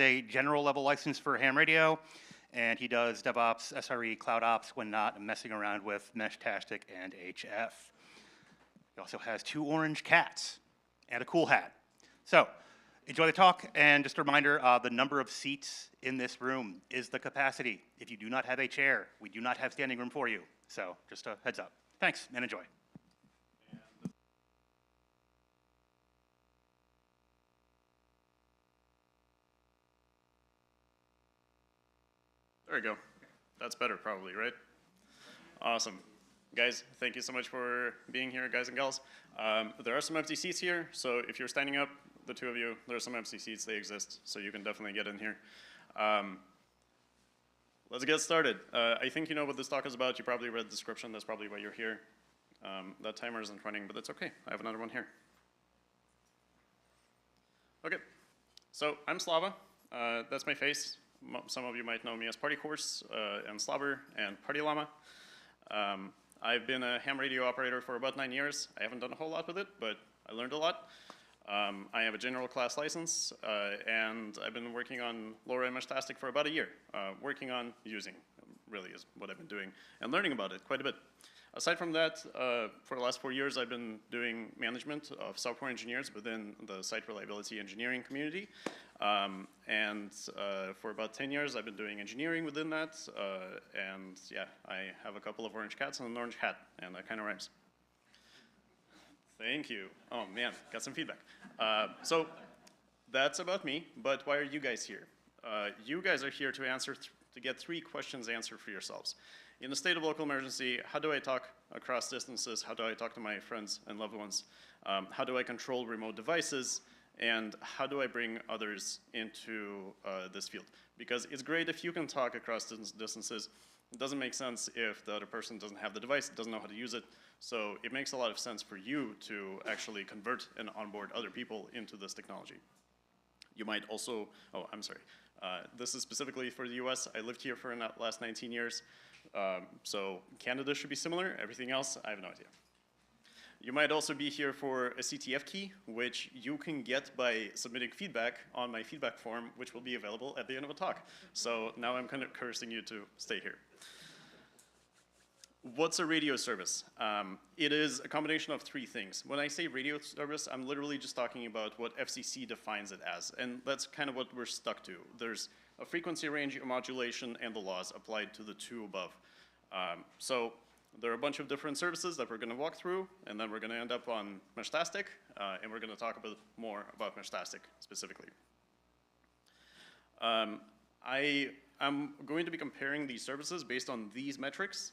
a general level license for ham radio, and he does DevOps, SRE, Cloud Ops when not messing around with Meshtastic and HF. He also has 2 orange cats and a cool hat. So enjoy the talk, and just a reminder, the number of seats in this room is the capacity. If you do not have a chair, we do not have standing room for you. So just a heads up. Thanks, and enjoy. There we go. That's better probably, right? Awesome. Guys, thank you so much for being here, guys and gals. There are some empty seats here, so if you're standing up, the 2 of you, there are some empty seats, they exist, so you can definitely get in here. Let's get started. I think you know what this talk is about. You probably read the description, that's probably why you're here. That timer isn't running, but that's okay. I have another one here. Okay, so I'm Slava. That's my face. Some of you might know me as Party Horse and Slava and Party Llama. I've been a ham radio operator for about 9 years. I haven't done a whole lot with it, but I learned a lot. I have a general class license, and I've been working on LoRa and Meshtastic for about a year. Working on using, really is what I've been doing, and learning about it quite a bit. Aside from that, for the last 4 years, I've been doing management of software engineers within the site reliability engineering community. And for about 10 years, I've been doing engineering within that. And yeah, I have a couple of orange cats and an orange hat, and that kind of rhymes. Thank you. Oh man, got some feedback. So that's about me, but why are you guys here? You guys are here to get 3 questions answered for yourselves. In a state of local emergency, how do I talk across distances? How do I talk to my friends and loved ones? How do I control remote devices? And how do I bring others into this field? Because it's great if you can talk across distances. It doesn't make sense if the other person doesn't have the device, doesn't know how to use it. So it makes a lot of sense for you to actually convert and onboard other people into this technology. You might also, oh, I'm sorry. This is specifically for the US. I lived here for the last 19 years. So Canada should be similar. Everything else, I have no idea. You might also be here for a CTF key, which you can get by submitting feedback on my feedback form, which will be available at the end of the talk. So now I'm kind of cursing you to stay here. What's a radio service? It is a combination of 3 things. When I say radio service, I'm literally just talking about what FCC defines it as, and that's kind of what we're stuck to. There's a frequency range, a modulation, and the laws applied to the 2 above. So there are a bunch of different services that we're going to walk through, and then we're going to end up on Meshtastic, and we're going to talk a bit more about Meshtastic specifically. I'm going to be comparing these services based on these metrics.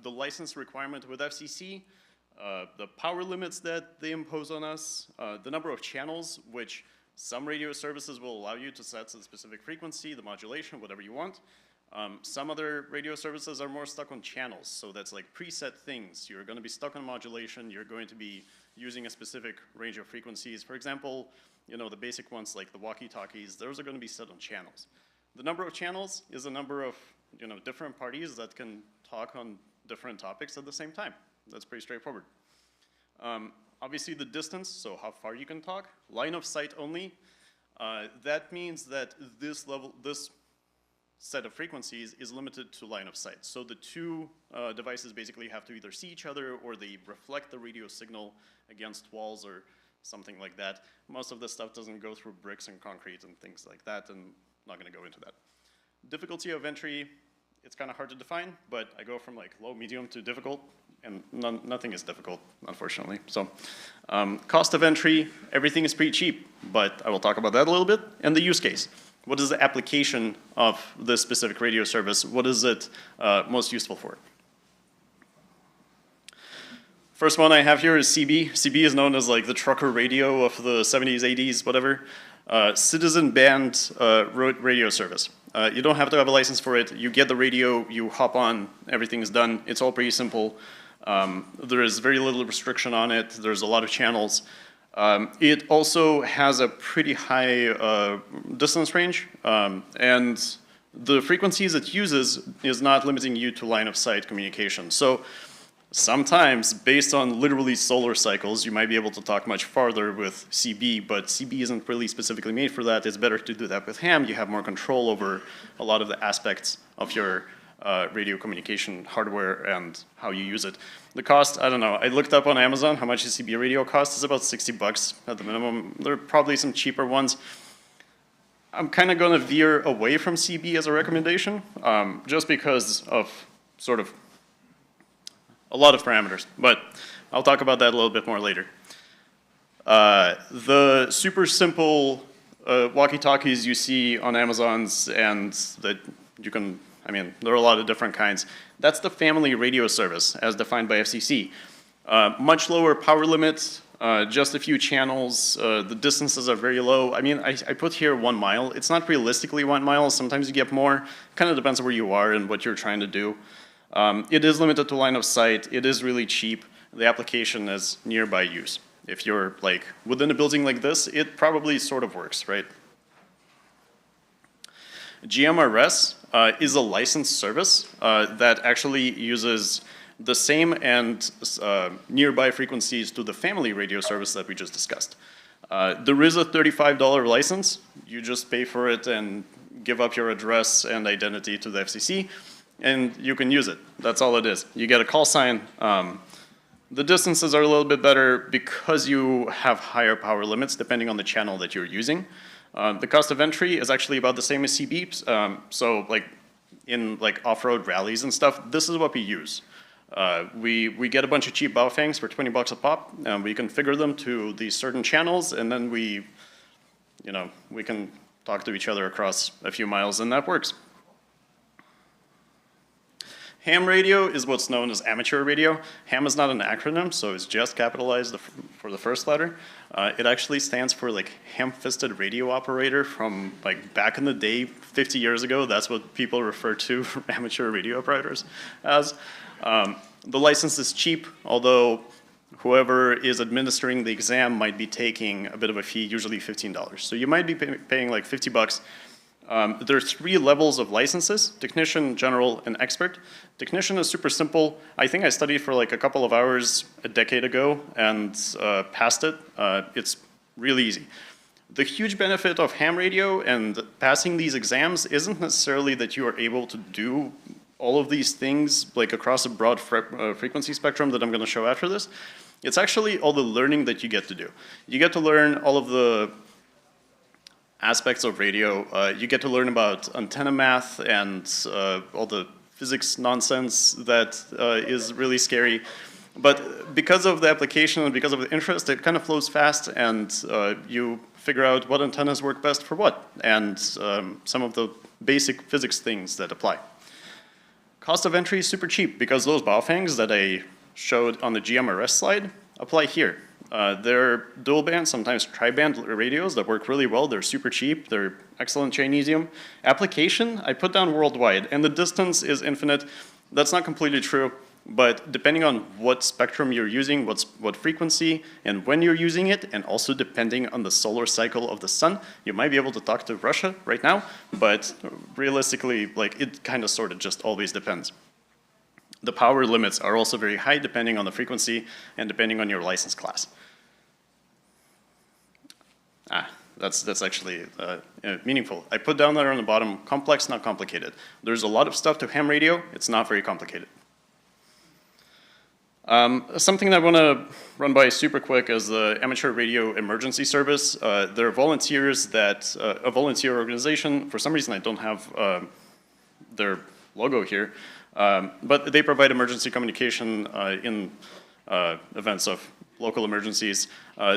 The license requirement with FCC, the power limits that they impose on us, the number of channels, which some radio services will allow you to set a specific frequency, the modulation, whatever you want. Some other radio services are more stuck on channels, so that's like preset things. You're going to be stuck on modulation, you're going to be using a specific range of frequencies. For example, you know, the basic ones like the walkie-talkies, those are going to be set on channels. The number of channels is a number of, you know, different parties that can talk on different topics at the same time. That's pretty straightforward. Obviously the distance, so how far you can talk. Line of sight only. That means that this set of frequencies is limited to line of sight. So the 2 devices basically have to either see each other or they reflect the radio signal against walls or something like that. Most of this stuff doesn't go through bricks and concrete and things like that, and I'm not going to go into that. Difficulty of entry, it's kind of hard to define, but I go from like low, medium to difficult, and nothing is difficult, unfortunately. So cost of entry, everything is pretty cheap, but I will talk about that a little bit. And the use case. What is the application of this specific radio service? What is it most useful for? First one I have here is CB. CB is known as like the trucker radio of the 70s, 80s, whatever. Citizen band radio service. You don't have to have a license for it. You get the radio, you hop on, everything is done. It's all pretty simple. There is very little restriction on it. There's a lot of channels. It also has a pretty high distance range, and the frequencies it uses is not limiting you to line of sight communication. So Sometimes, based on literally solar cycles, you might be able to talk much farther with CB, but CB isn't really specifically made for that. It's better to do that with ham. You have more control over a lot of the aspects of your radio communication hardware and how you use it. The cost, I don't know. I looked up on Amazon how much a CB radio costs. It's about 60 bucks at the minimum. There are probably some cheaper ones. I'm kind of going to veer away from CB as a recommendation, just because of sort of a lot of parameters, but I'll talk about that a little bit more later. The super simple walkie-talkies you see on Amazon's and that you can, I mean, there are a lot of different kinds. That's the family radio service as defined by FCC. Much lower power limits, just a few channels. The distances are very low. I mean, I put here 1 mile. It's not realistically 1 mile. Sometimes you get more. Kind of depends on where you are and what you're trying to do. It is limited to line of sight. It is really cheap. The application is nearby use. If you're like within a building like this, it probably sort of works, right? GMRS is a licensed service that actually uses the same and nearby frequencies to the family radio service that we just discussed. There is a $35 license. You just pay for it and give up your address and identity to the FCC, and you can use it. That's all it is. You get a call sign. The distances are a little bit better because you have higher power limits depending on the channel that you're using. The cost of entry is actually about the same as CB. So like in like off-road rallies and stuff, this is what we use. We get a bunch of cheap Baofangs for 20 bucks a pop, and we configure them to these certain channels, and then we can talk to each other across a few miles, and that works. Ham radio is what's known as amateur radio. Ham is not an acronym, so it's just capitalized for the first letter. It actually stands for like ham-fisted radio operator from like back in the day, 50 years ago. That's what people refer to amateur radio operators as. The license is cheap, although whoever is administering the exam might be taking a bit of a fee, usually $15. So you might be paying like 50 bucks. There are 3 levels of licenses: technician, general, and expert. Technician is super simple. I think I studied for like a couple of hours a decade ago and passed it. It's really easy. The huge benefit of ham radio and passing these exams isn't necessarily that you are able to do all of these things like across a broad frequency spectrum that I'm going to show after this. It's actually all the learning that you get to do. You get to learn all of the aspects of radio. You get to learn about antenna math and all the physics nonsense that is really scary. But because of the application and because of the interest, it kind of flows fast, and you figure out what antennas work best for what, and some of the basic physics things that apply. Cost of entry is super cheap because those Baofangs that I showed on the GMRS slide apply here. They're dual band, sometimes tri-band radios that work really well. They're super cheap. They're excellent Chinesium. Application, I put down worldwide, and the distance is infinite. That's not completely true, but depending on what spectrum you're using, what frequency, and when you're using it, and also depending on the solar cycle of the sun, you might be able to talk to Russia right now, but realistically, like, it kind of sort of just always depends. The power limits are also very high depending on the frequency and depending on your license class. That's actually meaningful. I put down there on the bottom, complex, not complicated. There's a lot of stuff to ham radio. It's not very complicated. Something that I want to run by super quick is the Amateur Radio Emergency Service. They're volunteers that, a volunteer organization. For some reason, I don't have their logo here. But they provide emergency communication in events of local emergencies.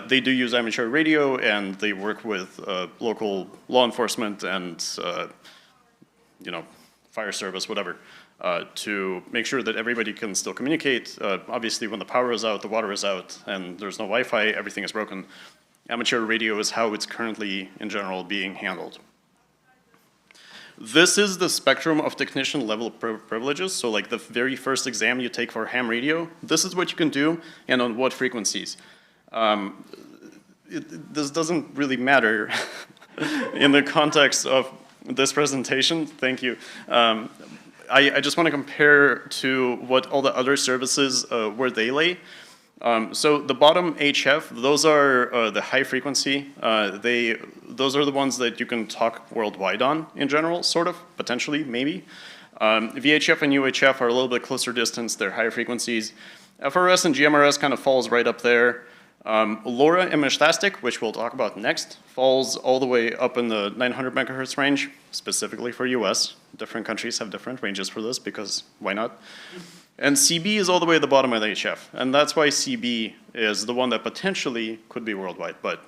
They do use amateur radio, and they work with local law enforcement and fire service, whatever, to make sure that everybody can still communicate. Obviously, when the power is out, the water is out, and there's no Wi-Fi, everything is broken. Amateur radio is how it's currently, in general, being handled. This is the spectrum of technician level privileges. So like the very first exam you take for ham radio, this is what you can do and on what frequencies. This doesn't really matter in the context of this presentation. Thank you. I just want to compare to what all the other services, where they lay. So the bottom HF, those are the high frequency. Those are the ones that you can talk worldwide on in general, sort of, potentially, maybe. VHF and UHF are a little bit closer distance, they're higher frequencies. FRS and GMRS kind of falls right up there. LoRa and Meshtastic, which we'll talk about next, falls all the way up in the 900 megahertz range, specifically for US. Different countries have different ranges for this because why not? And CB is all the way at the bottom of the HF. And that's why CB is the one that potentially could be worldwide. But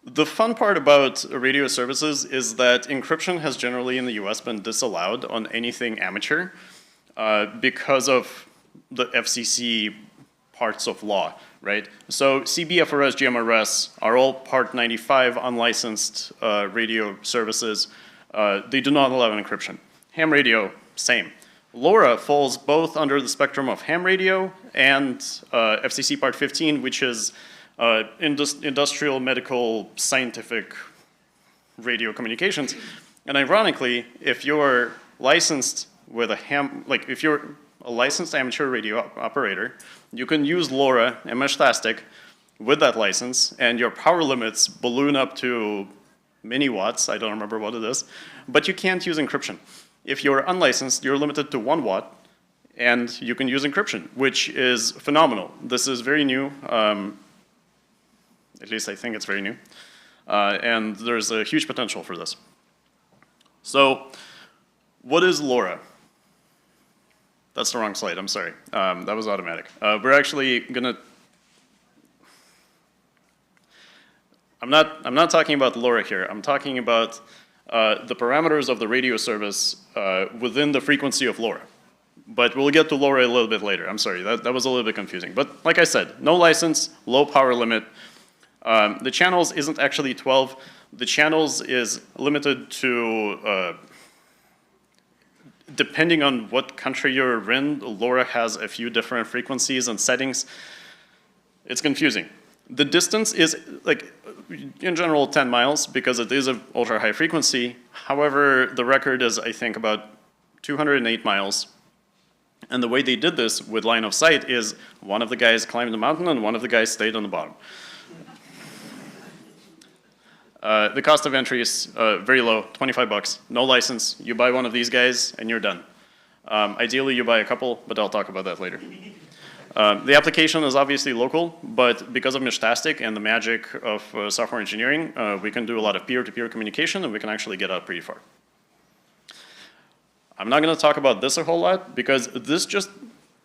the fun part about radio services is that encryption has generally in the US been disallowed on anything amateur because of the FCC parts of law, right? So CB, FRS, GMRS are all Part 95 unlicensed radio services. They do not allow encryption. Ham radio, same. LoRa falls both under the spectrum of ham radio and FCC Part 15, which is industrial, medical, scientific radio communications. And ironically, if you're licensed with a ham, like if you're a licensed amateur radio operator, you can use LoRa and Meshtastic with that license, and your power limits balloon up to many watts, I don't remember what it is, but you can't use encryption. If you're unlicensed, you're limited to 1 watt, and you can use encryption, which is phenomenal. This is very new, at least I think it's very new, and there's a huge potential for this. So, what is LoRa? That's the wrong slide, I'm sorry. That was automatic. We're actually gonna, I'm not talking about LoRa here. I'm talking about the parameters of the radio service within the frequency of LoRa. But we'll get to LoRa a little bit later. I'm sorry, that was a little bit confusing. But like I said, no license, low power limit. The channels isn't actually 12. The channels is limited to, depending on what country you're in, LoRa has a few different frequencies and settings. It's confusing. The distance is, like, in general, 10 miles because it is an ultra high frequency. However, the record is, I think, about 208 miles. And the way they did this with line of sight is one of the guys climbed the mountain and one of the guys stayed on the bottom. The cost of entry is very low, 25 bucks, no license. You buy one of these guys and you're done. Ideally, you buy a couple, but I'll talk about that later. The application is obviously local, but because of Meshtastic and the magic of software engineering, we can do a lot of peer-to-peer communication and we can actually get out pretty far. I'm not gonna talk about this a whole lot because this just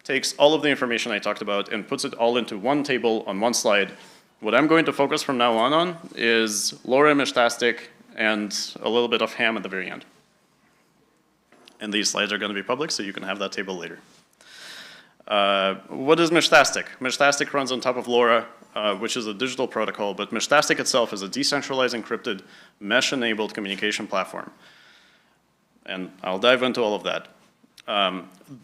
takes all of the information I talked about and puts it all into one table on one slide. What I'm going to focus from now on is LoRa, Meshtastic, and a little bit of ham at the very end. And these slides are gonna be public, so you can have that table later. What is Meshtastic? Meshtastic runs on top of LoRa, which is a digital protocol, but Meshtastic itself is a decentralized, encrypted, mesh-enabled communication platform. And I'll dive into all of that.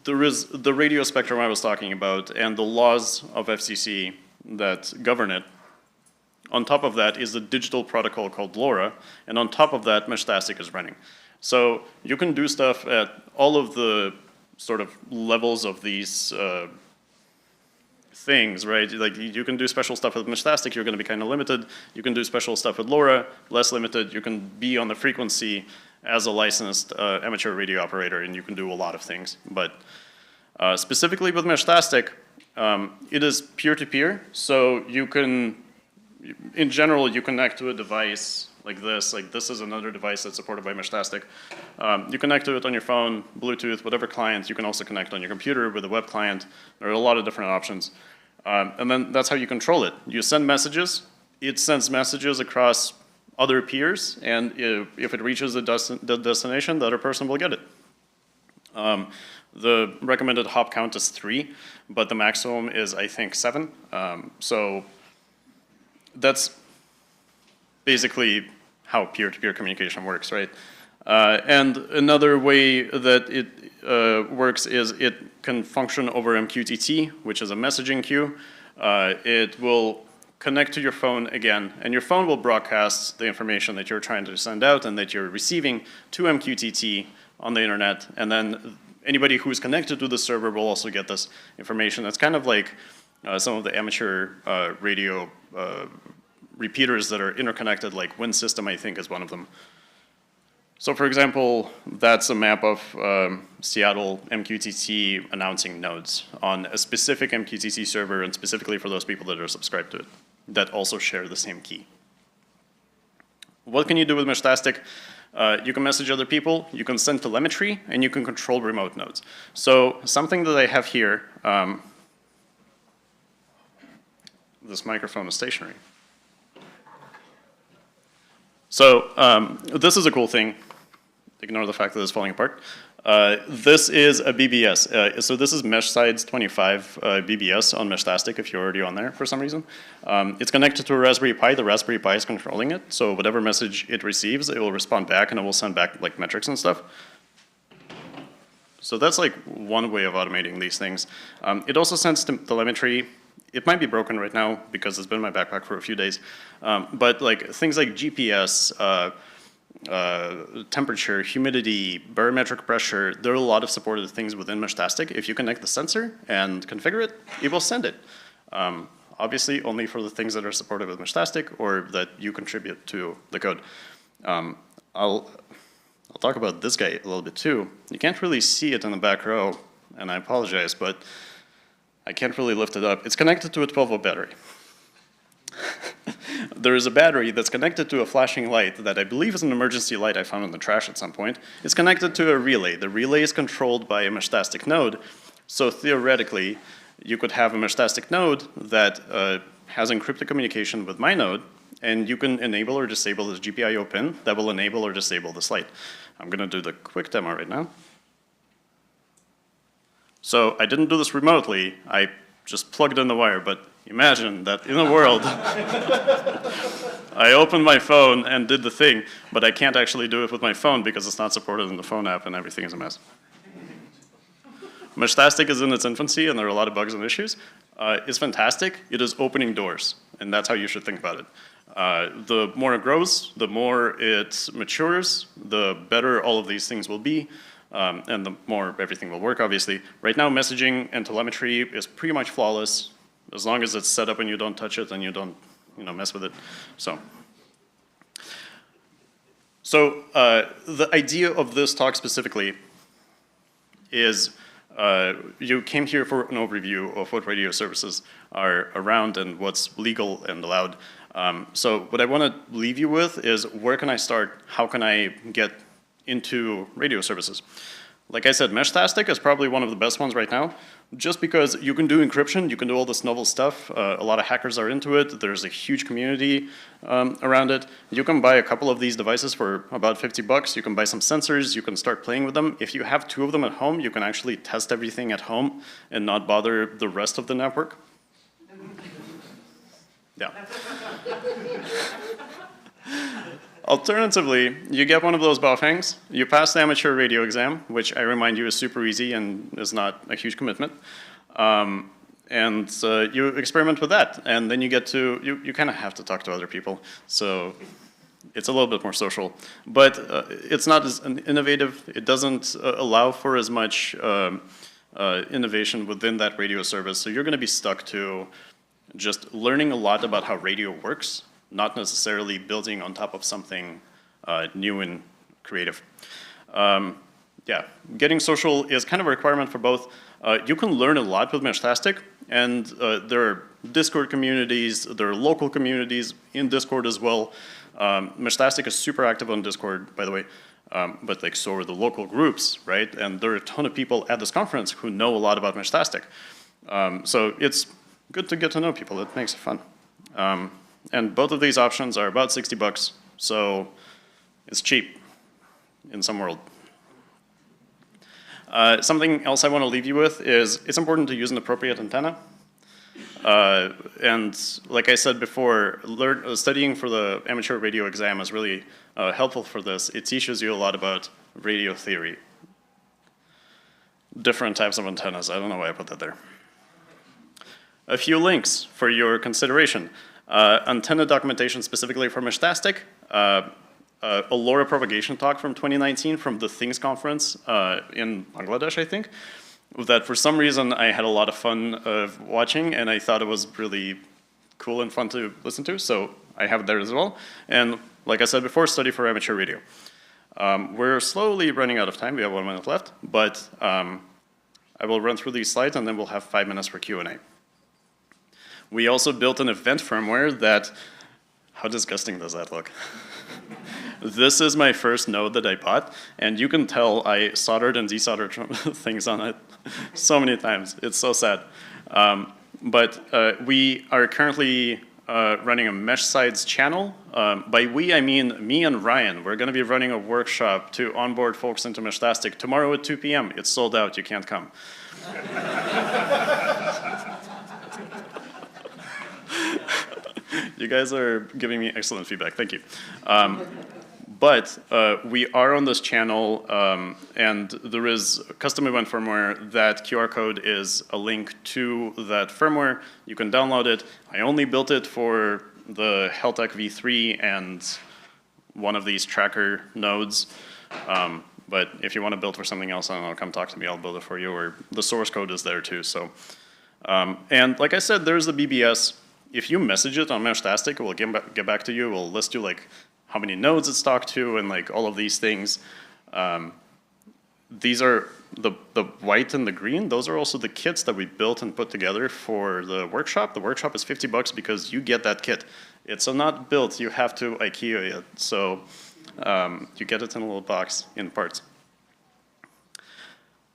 There is the radio spectrum I was talking about and the laws of FCC that govern it. On top of that is a digital protocol called LoRa, and on top of that, Meshtastic is running. So you can do stuff at all of the sort of levels of these things, right? Like you can do special stuff with Meshtastic, you're gonna be kind of limited. You can do special stuff with LoRa, less limited. You can be on the frequency as a licensed amateur radio operator, and you can do a lot of things. But specifically with Meshtastic, it is peer-to-peer, so you can, in general, you connect to a device like this is another device that's supported by Meshtastic. You connect to it on your phone, Bluetooth, whatever client. You can also connect on your computer with a web client. There are a lot of different options. And then that's how you control it. You send messages. It sends messages across other peers, and if it reaches the destination, the other person will get it. The recommended hop count is 3, but the maximum is, I think, 7. So that's basically how peer-to-peer communication works, right? And another way that it works is it can function over MQTT, which is a messaging queue. It will connect to your phone again, and your phone will broadcast the information that you're trying to send out and that you're receiving to MQTT on the internet, and then anybody who's connected to the server will also get this information. It's kind of like some of the amateur radio repeaters that are interconnected, like Win System, I think, is one of them. So for example, that's a map of Seattle MQTT announcing nodes on a specific MQTT server, and specifically for those people that are subscribed to it, that also share the same key. What can you do with Meshtastic? You can message other people, you can send telemetry, and you can control remote nodes. So something that I have here, this microphone is stationary. So this is a cool thing. Ignore the fact that it's falling apart. This is a BBS. So this is MeshSides25 BBS on Meshtastic if you're already on there for some reason. It's connected to a Raspberry Pi. The Raspberry Pi is controlling it. So whatever message it receives, it will respond back, and it will send back like metrics and stuff. So that's like one way of automating these things. It also sends telemetry. It might be broken right now because it's been in my backpack for a few days. But like things like GPS, temperature, humidity, barometric pressure, there are a lot of supported things within Meshtastic. If you connect the sensor and configure it, it will send it. Obviously, only for the things that are supported with Meshtastic or that you contribute to the code. I'll talk about this guy a little bit too. You can't really see it in the back row, and I apologize, but I can't really lift it up. It's connected to a 12-volt battery. There is a battery that's connected to a flashing light that I believe is an emergency light I found in the trash at some point. It's connected to a relay. The relay is controlled by a Meshtastic node. So theoretically, you could have a Meshtastic node that has encrypted communication with my node, and you can enable or disable this GPIO pin that will enable or disable this light. I'm going to do the quick demo right now. So I didn't do this remotely. I just plugged in the wire, but imagine that in a world, I opened my phone and did the thing, but I can't actually do it with my phone because it's not supported in the phone app and everything is a mess. Meshtastic is in its infancy and there are a lot of bugs and issues. It's fantastic. It is opening doors, and that's how you should think about it. The more it grows, the more it matures, the better all of these things will be. And the more everything will work, obviously. Right now, messaging and telemetry is pretty much flawless. As long as it's set up and you don't touch it and you don't mess with it. So the idea of this talk specifically is you came here for an overview of what radio services are around and what's legal and allowed. So what I want to leave you with is where can I start? How can I get into radio services? Like I said, Meshtastic is probably one of the best ones right now, just because you can do encryption, you can do all this novel stuff. A lot of hackers are into it. There's a huge community around it. You can buy a couple of these devices for about 50 bucks. You can buy some sensors. You can start playing with them. If you have 2 of them at home, you can actually test everything at home and not bother the rest of the network. Yeah. Alternatively, you get one of those Baofangs, you pass the amateur radio exam, which I remind you is super easy and is not a huge commitment, and you experiment with that, and then you get to, you kind of have to talk to other people, so it's a little bit more social. But it's not as innovative, it doesn't allow for as much innovation within that radio service, so you're gonna be stuck to just learning a lot about how radio works, not necessarily building on top of something new and creative. Yeah, getting social is kind of a requirement for both. You can learn a lot with Meshtastic, and there are Discord communities, there are local communities in Discord as well. Meshtastic is super active on Discord, by the way, but like so are the local groups, right? And there are a ton of people at this conference who know a lot about Meshtastic. So it's good to get to know people, it makes it fun. And both of these options are about 60 bucks, so it's cheap in some world. Something else I want to leave you with is it's important to use an appropriate antenna. And like I said before, studying for the amateur radio exam is really helpful for this. It teaches you a lot about radio theory. Different types of antennas. I don't know why I put that there. A few links for your consideration. Antenna documentation specifically for Meshtastic, a LoRa propagation talk from 2019 from the Things conference in Bangladesh, I think, that for some reason I had a lot of fun watching, and I thought it was really cool and fun to listen to, so I have it there as well. And like I said before, study for amateur radio. We're slowly running out of time. We have 1 minute left, but I will run through these slides and then we'll have 5 minutes for Q&A. We also built an event firmware that, how disgusting does that look? This is my first node that I bought, and you can tell I soldered and desoldered things on it so many times. It's so sad. But we are currently running a Meshsides channel. By we, I mean me and Ryan. We're going to be running a workshop to onboard folks into Meshtastic tomorrow at 2 p.m. It's sold out. You can't come. You guys are giving me excellent feedback. Thank you. But we are on this channel, and there is a custom event firmware. That QR code is a link to that firmware. You can download it. I only built it for the Heltec V3 and one of these tracker nodes. But if you want to build for something else, I don't know, come talk to me. I'll build it for you. Or the source code is there too. So, and like I said, there's the BBS. If you message it on Meshtastic, it will get back to you. It will list you like how many nodes it's talked to and like all of these things. These are the white and the green. Those are also the kits that we built and put together for the workshop. The workshop is $50 because you get that kit. It's not built. You have to IKEA it. So you get it in a little box in parts.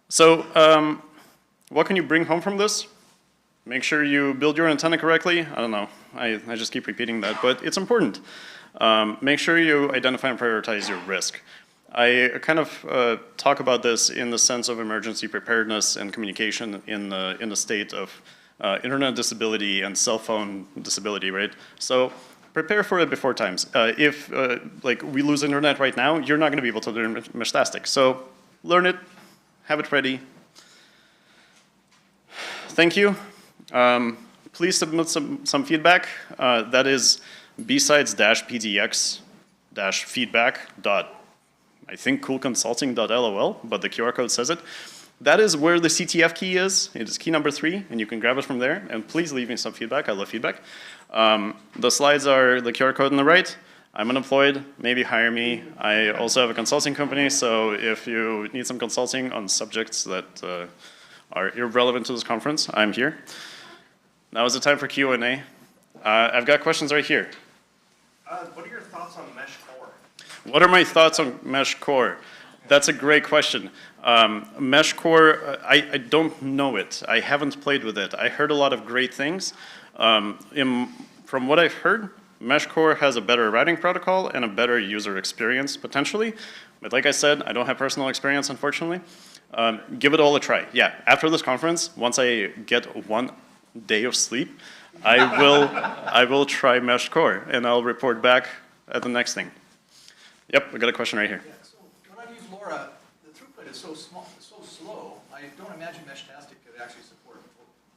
So what can you bring home from this? Make sure you build your antenna correctly. I don't know. I just keep repeating that, but it's important. Make sure you identify and prioritize your risk. I kind of talk about this in the sense of emergency preparedness and communication in the state of internet disability and cell phone disability, right? So prepare for it before times. If like we lose internet right now, you're not going to be able to learn Meshtastic. So learn it, have it ready. Thank you. Please submit some feedback. That is BSidesPDX-feedback. I think coolconsulting.lol, but the QR code says it. That is where the CTF key is. It is key number 3, and you can grab it from there. And please leave me some feedback. I love feedback. The slides are the QR code on the right. I'm unemployed. Maybe hire me. I also have a consulting company, so if you need some consulting on subjects that are irrelevant to this conference, I'm here. Now is the time for Q&A. I've got questions right here. What are your thoughts on Mesh Core? What are my thoughts on Mesh Core? That's a great question. Mesh Core, I don't know it. I haven't played with it. I heard a lot of great things. From what I've heard, Mesh Core has a better routing protocol and a better user experience, potentially. But like I said, I don't have personal experience, unfortunately. Give it all a try. Yeah, after this conference, once I get 1 day of sleep, I will try Mesh Core, and I'll report back at the next thing. Yep, I got a question right here. Yeah, so when I've used LoRa, the throughput is so small, so slow. I don't imagine Meshtastic could actually support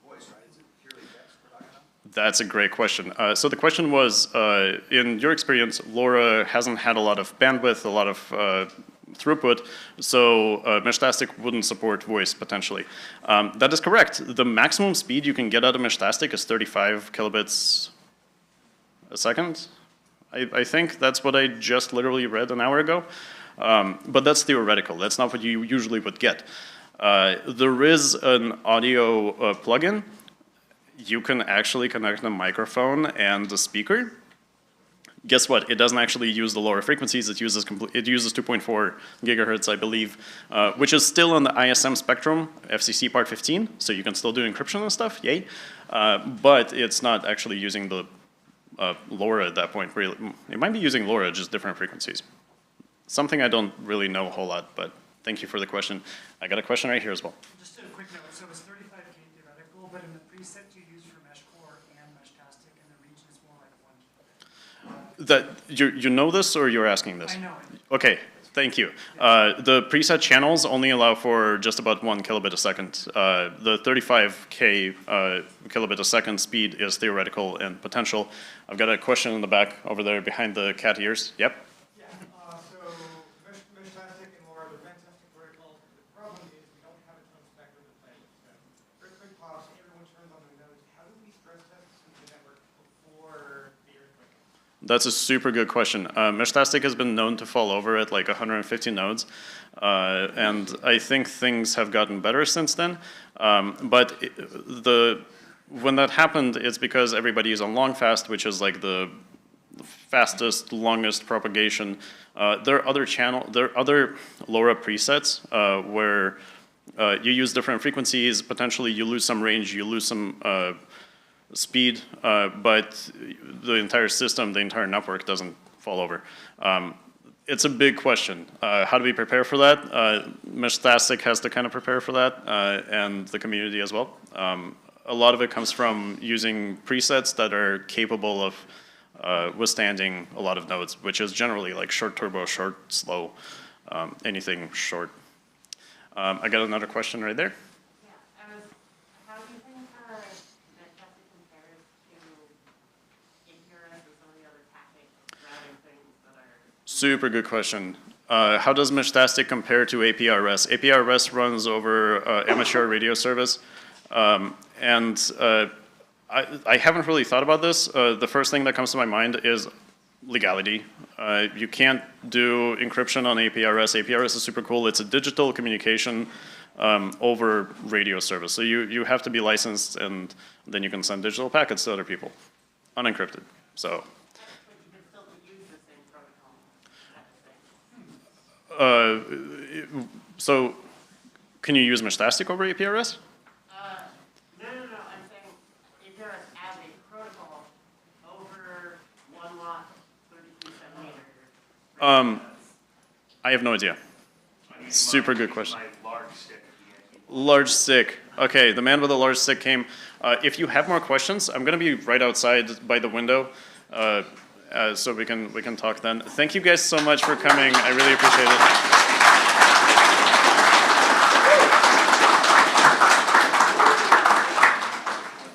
voice, right? Is it purely text we're talking about? That's a great question. So the question was, in your experience, LoRa hasn't had a lot of bandwidth, a lot of throughput, so Meshtastic wouldn't support voice potentially. That is correct. The maximum speed you can get out of Meshtastic is 35 kilobits a second. I think that's what I just literally read an hour ago. But that's theoretical. That's not what you usually would get. There is an audio plugin. You can actually connect the microphone and the speaker. Guess what? It doesn't actually use the lower frequencies. It uses 2.4 gigahertz, I believe, which is still on the ISM spectrum, FCC Part 15. So you can still do encryption and stuff. Yay! But it's not actually using the LoRa at that point. Really, it might be using LoRa, just different frequencies. Something I don't really know a whole lot, but thank you for the question. I got a question right here as well. Just a quick note. So it's 35K theoretical, but in the preset you use for Mesh Core and Meshtastic, and the region is more like 1 kilobit. That you know this, or you're asking this? I know it. Okay, Thank you. The preset channels only allow for just about 1 kilobit a second. The 35K kilobit a second speed is theoretical and potential. I've got a question in the back over there behind the cat ears. Yep. Yeah, so Meshtastic and Laura, the fantastic protocol. The problem is we don't have a ton of spectrum to play with. So earthquake pops, everyone turns on their nose. How do we stress test the network before the earthquake? That's a super good question. Meshtastic has been known to fall over at like 150 nodes, and I think things have gotten better since then. But when that happened, it's because everybody is on long fast, which is like the fastest, longest propagation. There are other LoRa presets where you use different frequencies. Potentially, you lose some range, you lose some speed, but the entire system, the entire network doesn't fall over. It's a big question. How do we prepare for that? Meshtastic has to kind of prepare for that, and the community as well. A lot of it comes from using presets that are capable of withstanding a lot of nodes, which is generally like short turbo, short, slow, anything short. I got another question right there. How do you think Meshtastic compares to APRS and some of the other tactics routing things that are? Super good question. How does Meshtastic compare to APRS? APRS runs over amateur radio service. And I haven't really thought about this. The first thing that comes to my mind is legality. You can't do encryption on APRS. APRS is super cool. It's a digital communication over radio service. So you have to be licensed, and then you can send digital packets to other people, unencrypted. So. But you can still use the same protocol. So can you use Meshtastic over APRS? No. I'm saying APRS as a protocol over 1 watt, 33 centimeter. I have no idea. Super good question. My large stick. Large stick. Okay, the man with the large stick came. If you have more questions, I'm going to be right outside by the window, so we can talk then. Thank you guys so much for coming. I really appreciate it.